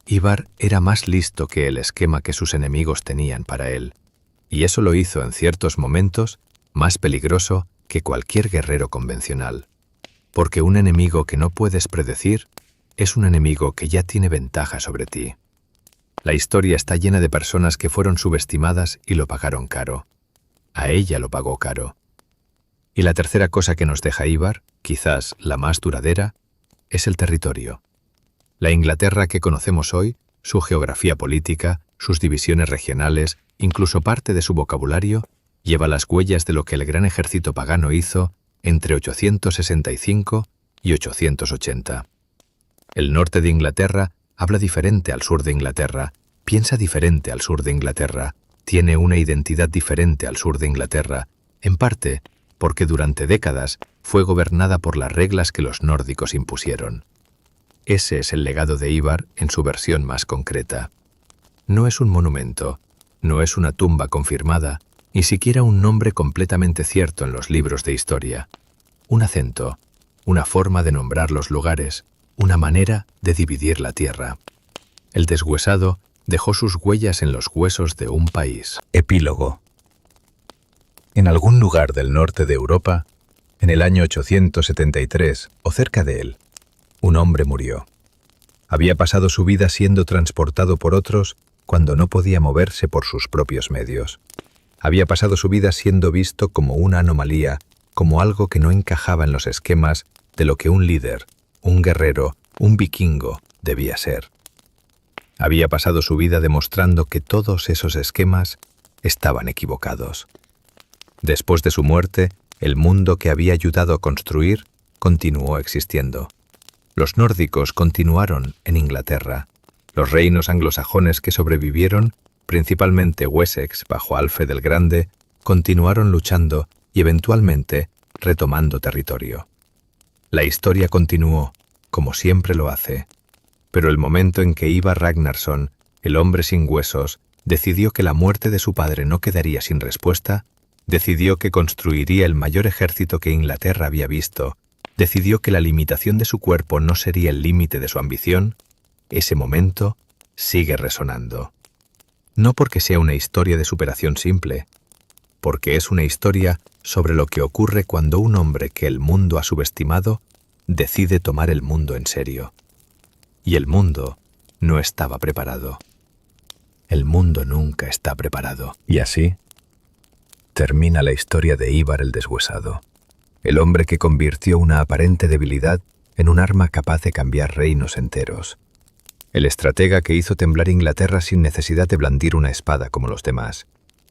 Ivar era más listo que el esquema que sus enemigos tenían para él, y eso lo hizo en ciertos momentos más peligroso que cualquier guerrero convencional. Porque un enemigo que no puedes predecir es un enemigo que ya tiene ventaja sobre ti. La historia está llena de personas que fueron subestimadas y lo pagaron caro. A ella lo pagó caro. Y la tercera cosa que nos deja Ivar, quizás la más duradera, es el territorio. La Inglaterra que conocemos hoy, su geografía política, sus divisiones regionales, incluso parte de su vocabulario, lleva las huellas de lo que el gran ejército pagano hizo entre 865 y 880. El norte de Inglaterra habla diferente al sur de Inglaterra, piensa diferente al sur de Inglaterra, tiene una identidad diferente al sur de Inglaterra, en parte porque durante décadas fue gobernada por las reglas que los nórdicos impusieron. Ese es el legado de Ivar en su versión más concreta. No es un monumento, no es una tumba confirmada, ni siquiera un nombre completamente cierto en los libros de historia. Un acento, una forma de nombrar los lugares, una manera de dividir la tierra. El deshuesado dejó sus huellas en los huesos de un país. Epílogo. En algún lugar del norte de Europa, en el año 873 o cerca de él, un hombre murió. Había pasado su vida siendo transportado por otros cuando no podía moverse por sus propios medios. Había pasado su vida siendo visto como una anomalía, como algo que no encajaba en los esquemas de lo que un líder, un guerrero, un vikingo debía ser. Había pasado su vida demostrando que todos esos esquemas estaban equivocados. Después de su muerte, el mundo que había ayudado a construir continuó existiendo. Los nórdicos continuaron en Inglaterra. Los reinos anglosajones que sobrevivieron, principalmente Wessex bajo Alfred el Grande, continuaron luchando y eventualmente retomando territorio. La historia continuó, como siempre lo hace, pero el momento en que Ivar Ragnarsson, el hombre sin huesos, decidió que la muerte de su padre no quedaría sin respuesta, decidió que construiría el mayor ejército que Inglaterra había visto, decidió que la limitación de su cuerpo no sería el límite de su ambición, ese momento sigue resonando. No porque sea una historia de superación simple, porque es una historia sobre lo que ocurre cuando un hombre que el mundo ha subestimado decide tomar el mundo en serio. Y el mundo no estaba preparado. El mundo nunca está preparado. Y así termina la historia de Ivar el Deshuesado, el hombre que convirtió una aparente debilidad en un arma capaz de cambiar reinos enteros. El estratega que hizo temblar Inglaterra sin necesidad de blandir una espada como los demás.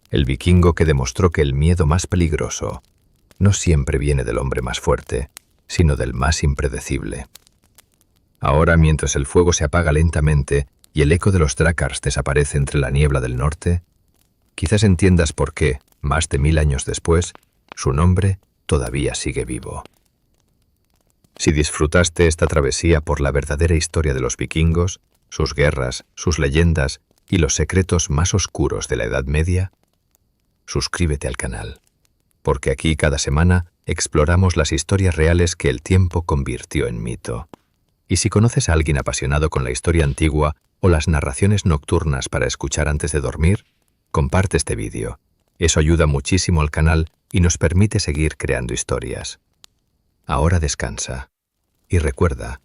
El vikingo que demostró que el miedo más peligroso no siempre viene del hombre más fuerte, sino del más impredecible. Ahora, mientras el fuego se apaga lentamente y el eco de los Drakkars desaparece entre la niebla del norte, quizás entiendas por qué, más de 1000 años después, su nombre todavía sigue vivo. Si disfrutaste esta travesía por la verdadera historia de los vikingos, sus guerras, sus leyendas y los secretos más oscuros de la Edad Media, suscríbete al canal, porque aquí cada semana exploramos las historias reales que el tiempo convirtió en mito. Y si conoces a alguien apasionado con la historia antigua o las narraciones nocturnas para escuchar antes de dormir, comparte este vídeo. Eso ayuda muchísimo al canal y nos permite seguir creando historias. Ahora descansa. Y recuerda,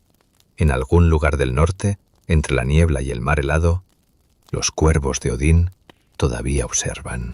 en algún lugar del norte, entre la niebla y el mar helado, los cuervos de Odín todavía observan.